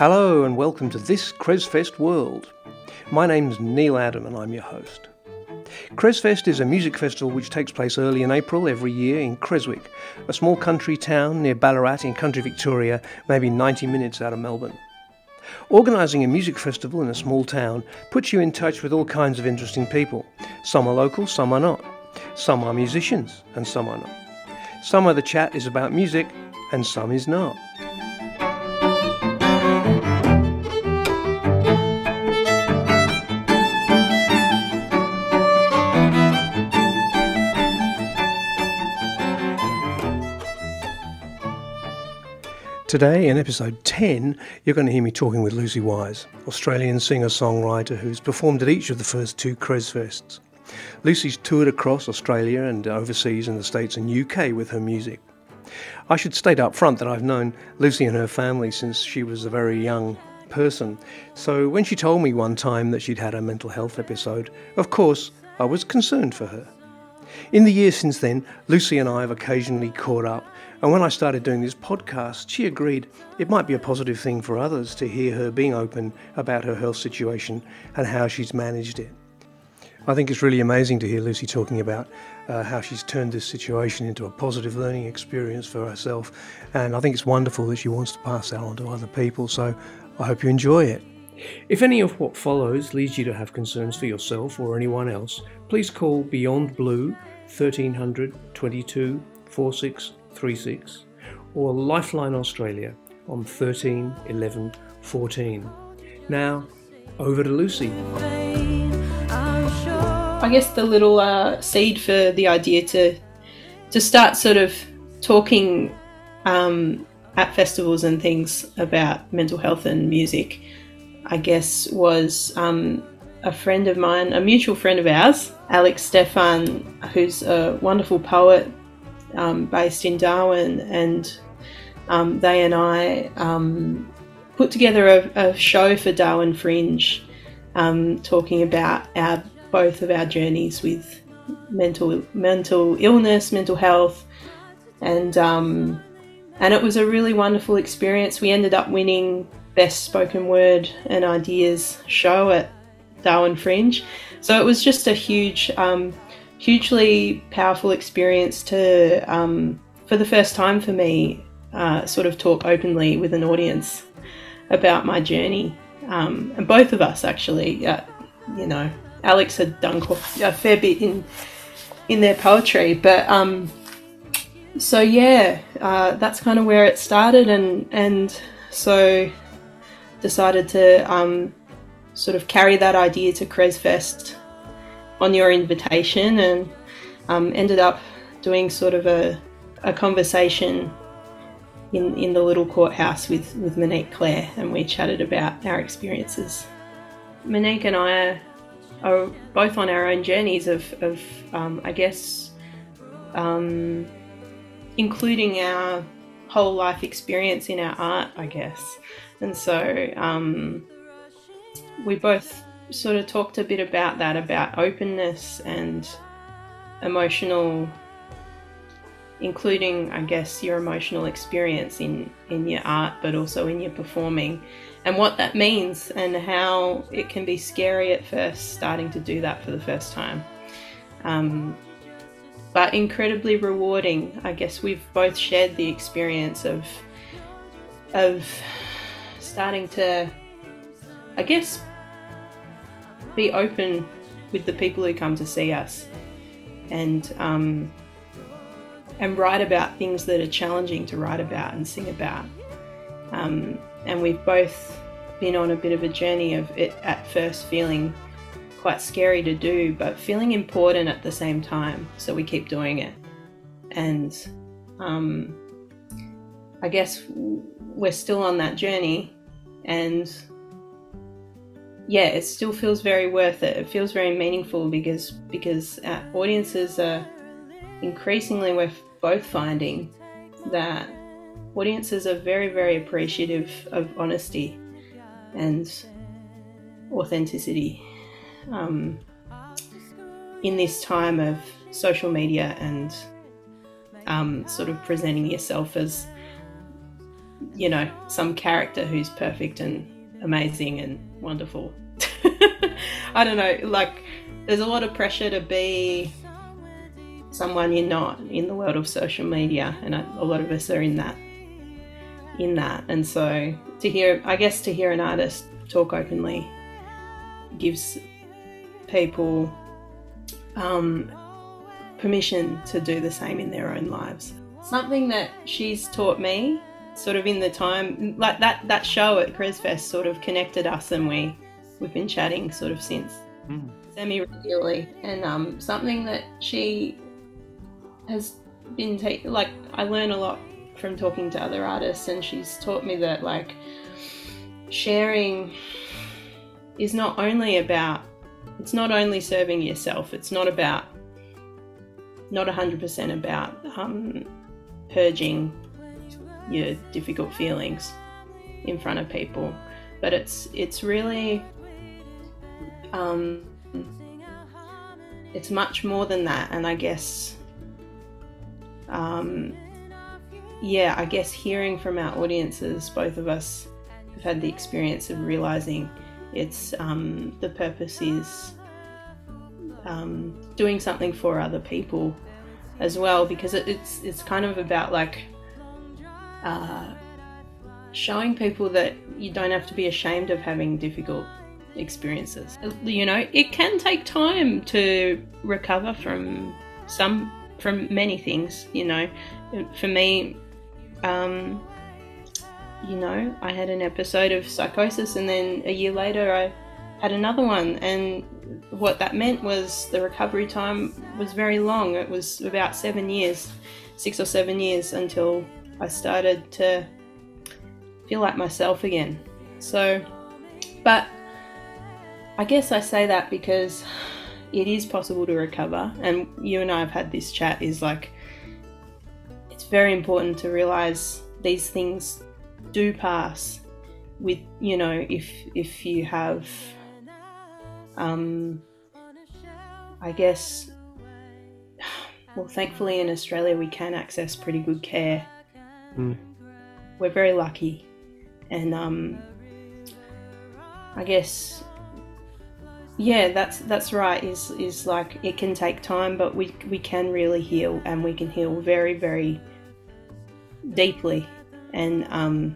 Hello and welcome to This Cresfest World. My name's Neil Adam and I'm your host. Cresfest is a music festival which takes place early in April every year in Creswick, a small country town near Ballarat in country Victoria, maybe 90 minutes out of Melbourne. Organising a music festival in a small town puts you in touch with all kinds of interesting people. Some are local, some are not. Some are musicians and some are not. Some of the chat is about music and some is not. Today, in episode 10, you're going to hear me talking with Louisa Wise, Australian singer-songwriter who's performed at each of the first two Cresfests. Lucy's toured across Australia and overseas in the States and UK with her music. I should state up front that I've known Lucy and her family since she was a very young person. So when she told me one time that she'd had a mental health episode, of course, I was concerned for her. In the years since then, Lucy and I have occasionally caught up, and when I started doing this podcast, she agreed it might be a positive thing for others to hear her being open about her health situation and how she's managed it. I think it's really amazing to hear Lucy talking about how she's turned this situation into a positive learning experience for herself, and I think it's wonderful that she wants to pass that on to other people, so I hope you enjoy it. If any of what follows leads you to have concerns for yourself or anyone else, please call Beyond Blue 1300 22 4636 or Lifeline Australia on 13 11 14. Now, over to Lucy. I guess the little seed for the idea to start sort of talking at festivals and things about mental health and music, I guess, was a friend of mine, a mutual friend of ours, Alex Stefan, who's a wonderful poet based in Darwin, and they and I put together a show for Darwin Fringe, talking about both of our journeys with mental illness, mental health, and it was a really wonderful experience. We ended up winning Best Spoken Word and Ideas show at Darwin Fringe. So it was just a hugely powerful experience to, for the first time for me, sort of talk openly with an audience about my journey. And both of us actually, Alex had done a fair bit in their poetry, but that's kind of where it started, and so decided to sort of carry that idea to Cresfest on your invitation, and ended up doing sort of a conversation in the little courthouse with Monique Clare, and we chatted about our experiences. Monique and I are both on our own journeys of I guess, including our whole life experience in our art, I guess. And so we both sort of talked a bit about that, about openness and emotional, including, I guess, your emotional experience in your art, but also in your performing, and what that means and how it can be scary at first, starting to do that for the first time. But incredibly rewarding. I guess we've both shared the experience of starting to, I guess, be open with the people who come to see us, and write about things that are challenging to write about and sing about. And we've both been on a bit of a journey of it at first feeling quite scary to do, but feeling important at the same time, so we keep doing it. And I guess we're still on that journey, and yeah, it still feels very worth it. It feels very meaningful because our audiences are increasingly, we're both finding that audiences are very, very appreciative of honesty and authenticity in this time of social media and sort of presenting yourself as you know, some character who's perfect and amazing and wonderful. I don't know, like there's a lot of pressure to be someone you're not in the world of social media, and a lot of us are in that. And so to hear an artist talk openly gives people permission to do the same in their own lives. Something that she's taught me, sort of in the time, like that show at Cresfest sort of connected us, and we've been chatting sort of since, semi-regularly. And something that she has been like, I learn a lot from talking to other artists, and she's taught me that like sharing is not only serving yourself. It's not 100% about purging your difficult feelings in front of people, but it's really it's much more than that. And I guess I guess hearing from our audiences, both of us have had the experience of realizing it's the purpose is doing something for other people as well, because it's kind of about like showing people that you don't have to be ashamed of having difficult experiences. You know, it can take time to recover from many things, you know. For me, you know, I had an episode of psychosis, and then a year later I had another one, and what that meant was the recovery time was very long. It was about 6 or 7 years until I started to feel like myself again. So, but I guess I say that because it is possible to recover, and you and I have had this chat, is like, it's very important to realize these things do pass with, you know, if you have I guess, well, thankfully in Australia we can access pretty good care. We're very lucky, and I guess, yeah, that's right, is like, it can take time, but we can really heal, and we can heal very, very deeply, and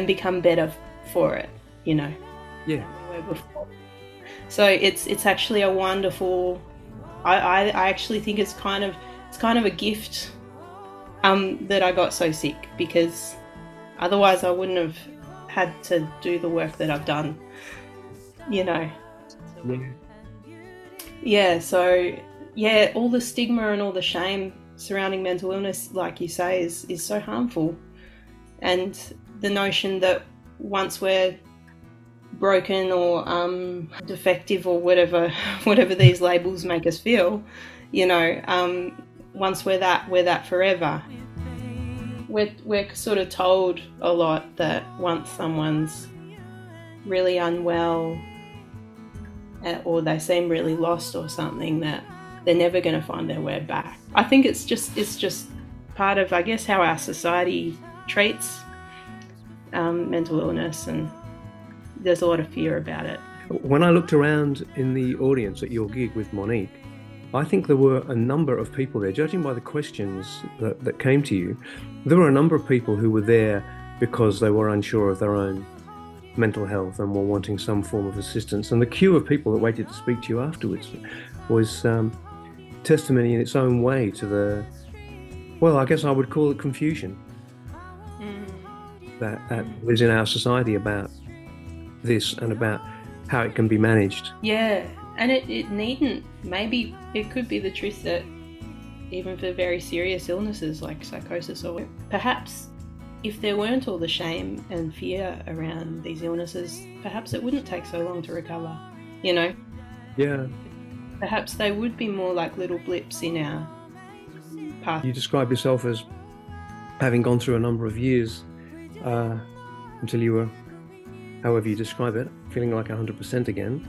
become better for it, you know. Yeah. Than we were before. So it's actually a wonderful. I actually think it's kind of a gift that I got so sick, because otherwise I wouldn't have had to do the work that I've done, you know. Yeah. So yeah, all the stigma and all the shame surrounding mental illness, like you say, is so harmful, and the notion that once we're broken or defective or whatever these labels make us feel, you know, once we're that forever. We're sort of told a lot that once someone's really unwell, or they seem really lost or something, that they're never going to find their way back. I think it's just part of, I guess, how our society treats mental illness, and there's a lot of fear about it. When I looked around in the audience at your gig with Monique, I think there were a number of people there, judging by the questions that came to you, there were a number of people who were there because they were unsure of their own mental health and were wanting some form of assistance. And the queue of people that waited to speak to you afterwards was testimony in its own way to the, well, I guess I would call it confusion that is in our society about this and about how it can be managed. Yeah, and it needn't. Maybe it could be the truth that even for very serious illnesses like psychosis, or perhaps if there weren't all the shame and fear around these illnesses, perhaps it wouldn't take so long to recover, you know? Yeah. Perhaps they would be more like little blips in our path. You describe yourself as having gone through a number of years until you were, however you describe it, feeling like 100% again.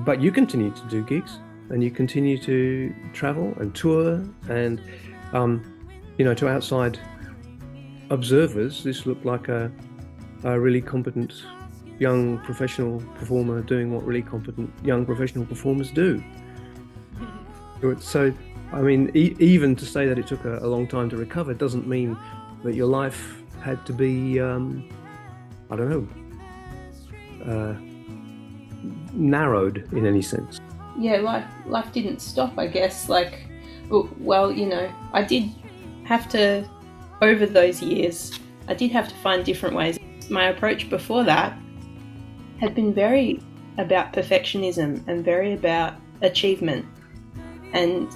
But you continue to do gigs, and you continue to travel and tour, and you know, to outside observers, this looked like a really competent young professional performer doing what really competent young professional performers do. So, I mean, even to say that it took a long time to recover doesn't mean that your life had to be, I don't know, narrowed in any sense. Yeah, life didn't stop, I guess. Like, well, you know, I did have to, over those years, I did have to find different ways. My approach before that had been very about perfectionism and very about achievement. And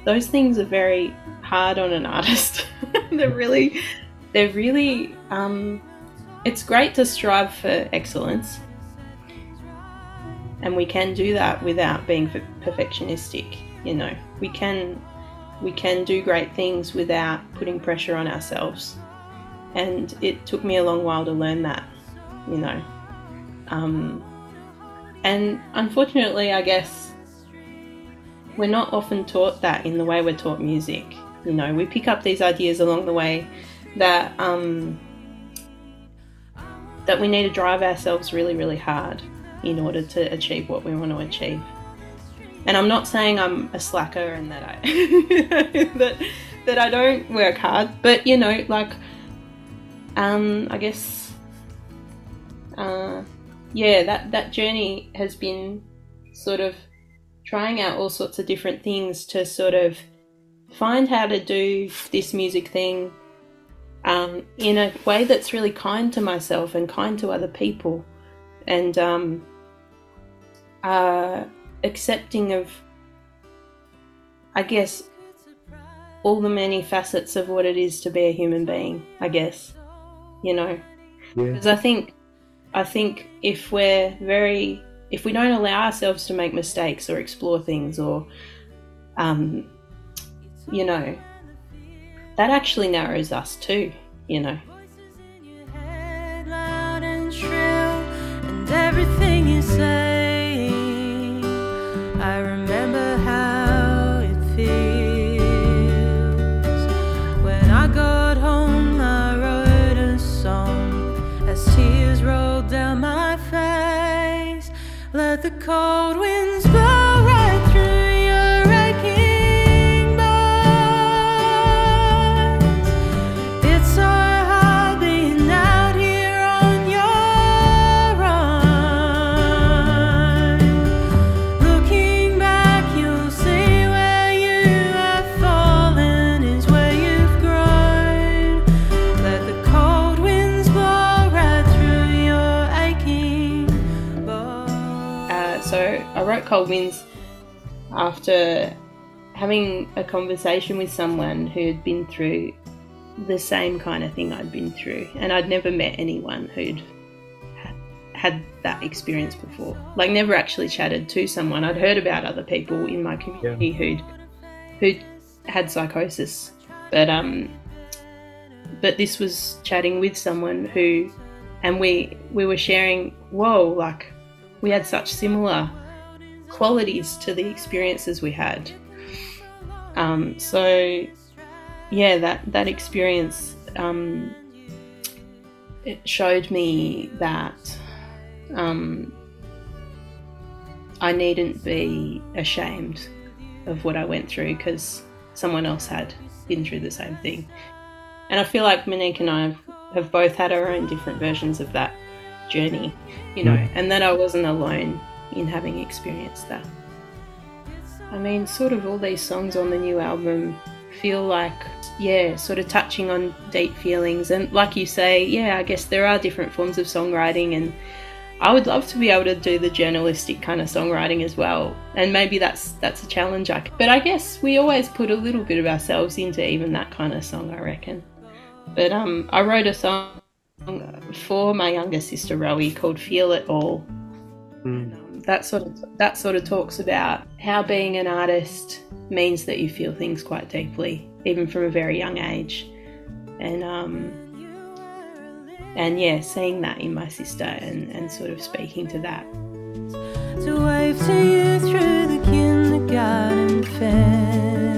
those things are very hard on an artist. they're really, it's great to strive for excellence. And we can do that without being perfectionistic, you know. We can do great things without putting pressure on ourselves. And it took me a long while to learn that, you know. And unfortunately, I guess, we're not often taught that in the way we're taught music. You know, we pick up these ideas along the way that that we need to drive ourselves really, really hard in order to achieve what we want to achieve. And I'm not saying I'm a slacker and that I that I don't work hard, but you know, like, I guess, yeah, that journey has been sort of trying out all sorts of different things to sort of find how to do this music thing in a way that's really kind to myself and kind to other people, and accepting of, I guess, all the many facets of what it is to be a human being, I guess, you know. Because I think if we don't allow ourselves to make mistakes or explore things, or you know, that actually narrows us too, you know. And everything you say, I remember how it feels. When I got home, I wrote a song as tears rolled down my face. Let the cold winds blow right through your aching bones. It's so hard being out here on your own. Looking back, you'll see where you have fallen is where you've grown. Let the cold winds blow right through your aching bones. So I wrote Cold Winds after having a conversation with someone who had been through the same kind of thing I'd been through, and I'd never met anyone who'd had that experience before. Like, never actually chatted to someone. I'd heard about other people in my community who'd had psychosis, but this was chatting with someone who, and we were sharing, whoa, like, we had such similar qualities to the experiences we had. So yeah, that experience, it showed me that I needn't be ashamed of what I went through because someone else had been through the same thing. And I feel like Monique and I have both had our own different versions of that journey, you know, and that I wasn't alone in having experienced that. I mean, sort of all these songs on the new album feel like, yeah, sort of touching on deep feelings. And like you say, yeah, I guess there are different forms of songwriting, and I would love to be able to do the journalistic kind of songwriting as well. And maybe that's a challenge. But I guess we always put a little bit of ourselves into even that kind of song, I reckon. But I wrote a song for my younger sister Rowie called Feel It All. And, that sort of talks about how being an artist means that you feel things quite deeply, even from a very young age. And yeah, seeing that in my sister and sort of speaking to that. To wave to you through the kindergarten fence.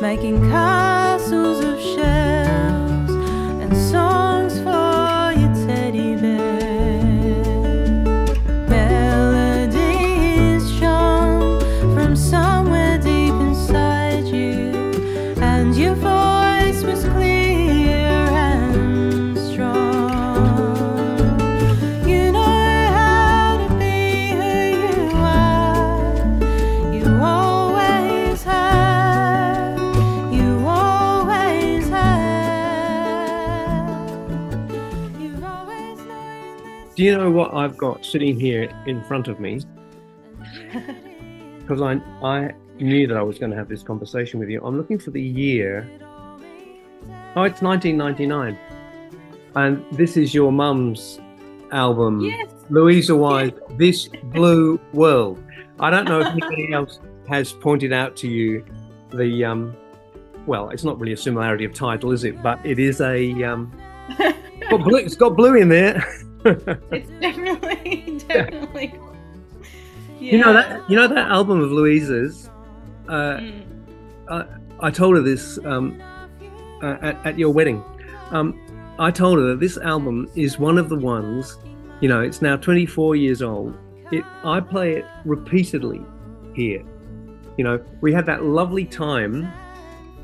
making castles of shells and songs for your teddy bear. Melodies shone from somewhere deep inside you, and your voice was clear and strong. You know how to be who you are. You always have. You always have. You've always known this. Do you know what I've got sitting here in front of me? Because I knew that I was going to have this conversation with you. I'm looking for the year. Oh, it's 1999. And this is your mum's album, Yes. Louisa Wise, This Blue World. I don't know if anybody else has pointed out to you the, well, it's not really a similarity of title, is it? But it is a, it's got blue in there. It's definitely. You know that album of Louisa's. I told her this at your wedding. I told her that this album is one of the ones. You know, it's now 24 years old. I play it repeatedly here. You know, we had that lovely time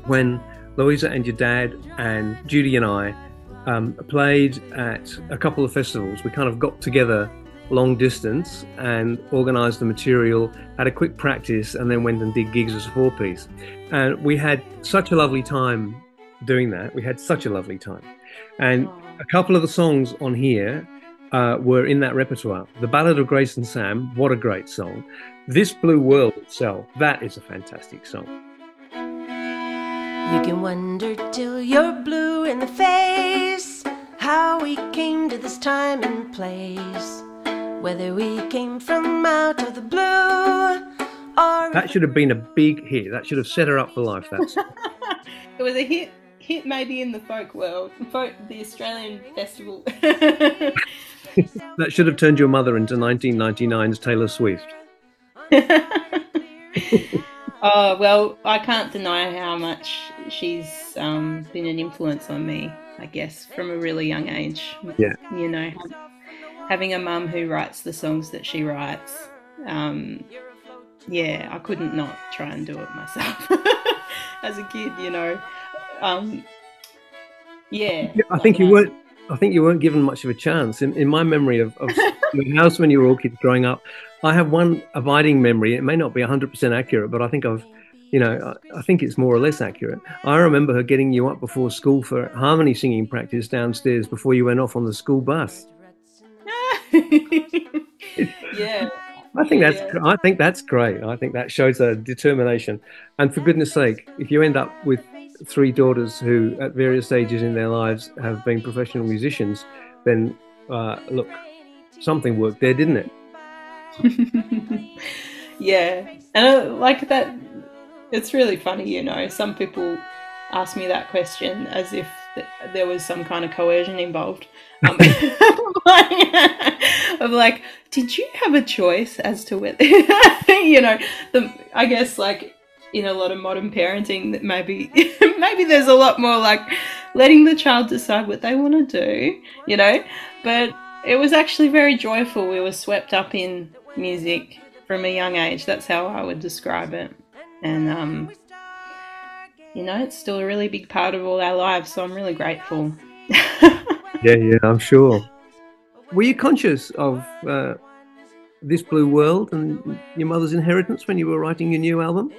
when Louisa and your dad and Judy and I played at a couple of festivals. We kind of got together long distance and organised the material, had a quick practice, and then went and did gigs as a four-piece. And we had such a lovely time doing that. We had such a lovely time. And a couple of the songs on here were in that repertoire. The Ballad of Grace and Sam, what a great song. This Blue World itself, that is a fantastic song. You can wonder till you're blue in the face how we came to this time and place, whether we came from out of the blue or... That should have been a big hit. That should have set her up for life, that song. It was a hit maybe in the folk world, the Australian festival. That should have turned your mother into 1999's Taylor Swift. Oh, well, I can't deny how much she's been an influence on me, I guess, from a really young age. Yeah. You know, having a mum who writes the songs that she writes, yeah, I couldn't not try and do it myself as a kid, you know. Yeah. I think you weren't given much of a chance. In my memory of your house when you were all kids growing up, I have one abiding memory. It may not be 100% accurate, but I think I think it's more or less accurate. I remember her getting you up before school for harmony singing practice downstairs before you went off on the school bus. Yeah. I think that's great. I think that shows a determination. And for goodness sake, if you end up with three daughters who at various stages in their lives have been professional musicians, then look, something worked there, didn't it? Yeah. And like that, it's really funny, you know, some people ask me that question as if there was some kind of coercion involved. I'm like, did you have a choice as to whether, you know, I guess like in a lot of modern parenting that maybe there's a lot more like letting the child decide what they want to do, you know, but it was actually very joyful. We were swept up in music from a young age. That's how I would describe it. And, you know, it's still a really big part of all our lives, so I'm really grateful. Yeah, I'm sure. Were you conscious of This Blue World and your mother's inheritance when you were writing your new album?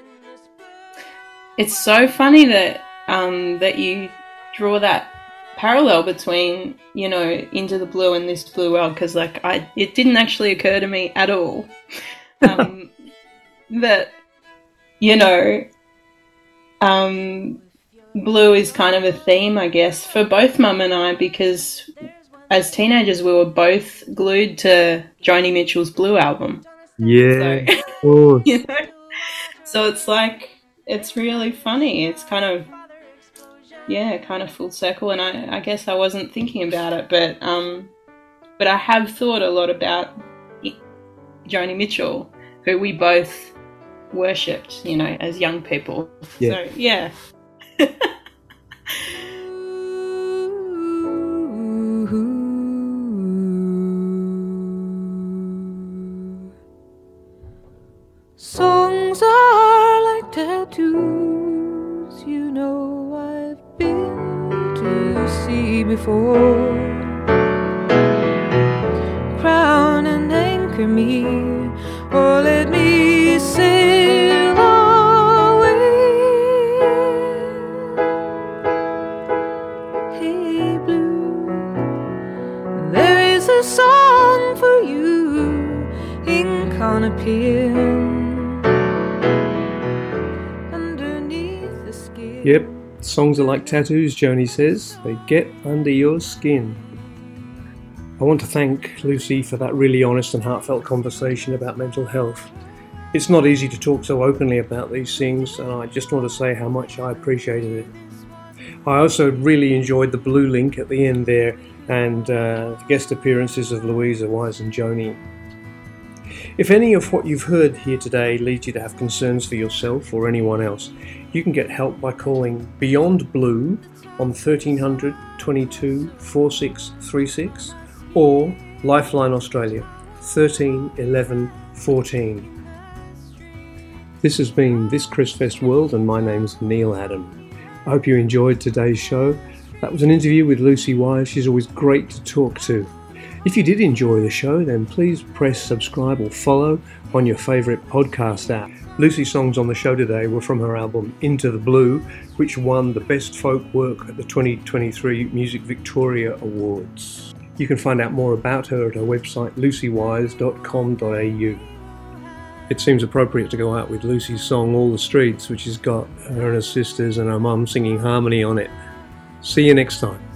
It's so funny that that you draw that parallel between, you know, Into the Blue and This Blue World, because like it didn't actually occur to me at all that, you know, blue is kind of a theme, I guess, for both Mum and I, because as teenagers we were both glued to Joni Mitchell's Blue album. Yeah. So, you know, so it's like, it's really funny. It's kind of, yeah, kind of full circle. And I guess I wasn't thinking about it, but I have thought a lot about Joni Mitchell, who we both worshipped, you know, as young people. Yeah. So, yeah. Songs are like tattoos, you know I've been to sea before. Crown and anchor me, or let me sail away. Hey blue, there is a song for you, ink on a pen. Yep, songs are like tattoos, Joni says. They get under your skin. I want to thank Lucy for that really honest and heartfelt conversation about mental health. It's not easy to talk so openly about these things, and I just want to say how much I appreciated it. I also really enjoyed the blue link at the end there, and the guest appearances of Louisa Wise and Joni. If any of what you've heard here today leads you to have concerns for yourself or anyone else, you can get help by calling Beyond Blue on 1300 22 4636 or Lifeline Australia 13 11 14. This has been This Chrisfest World, and my name's Neil Adam. I hope you enjoyed today's show. That was an interview with Lucy Wise. She's always great to talk to. If you did enjoy the show, then please press subscribe or follow on your favourite podcast app. Lucy's songs on the show today were from her album Into the Blue, which won the Best Folk Work at the 2023 Music Victoria Awards. You can find out more about her at her website lucywise.com.au. It seems appropriate to go out with Lucy's song All the Streets, which has got her and her sisters and her mum singing harmony on it. See you next time.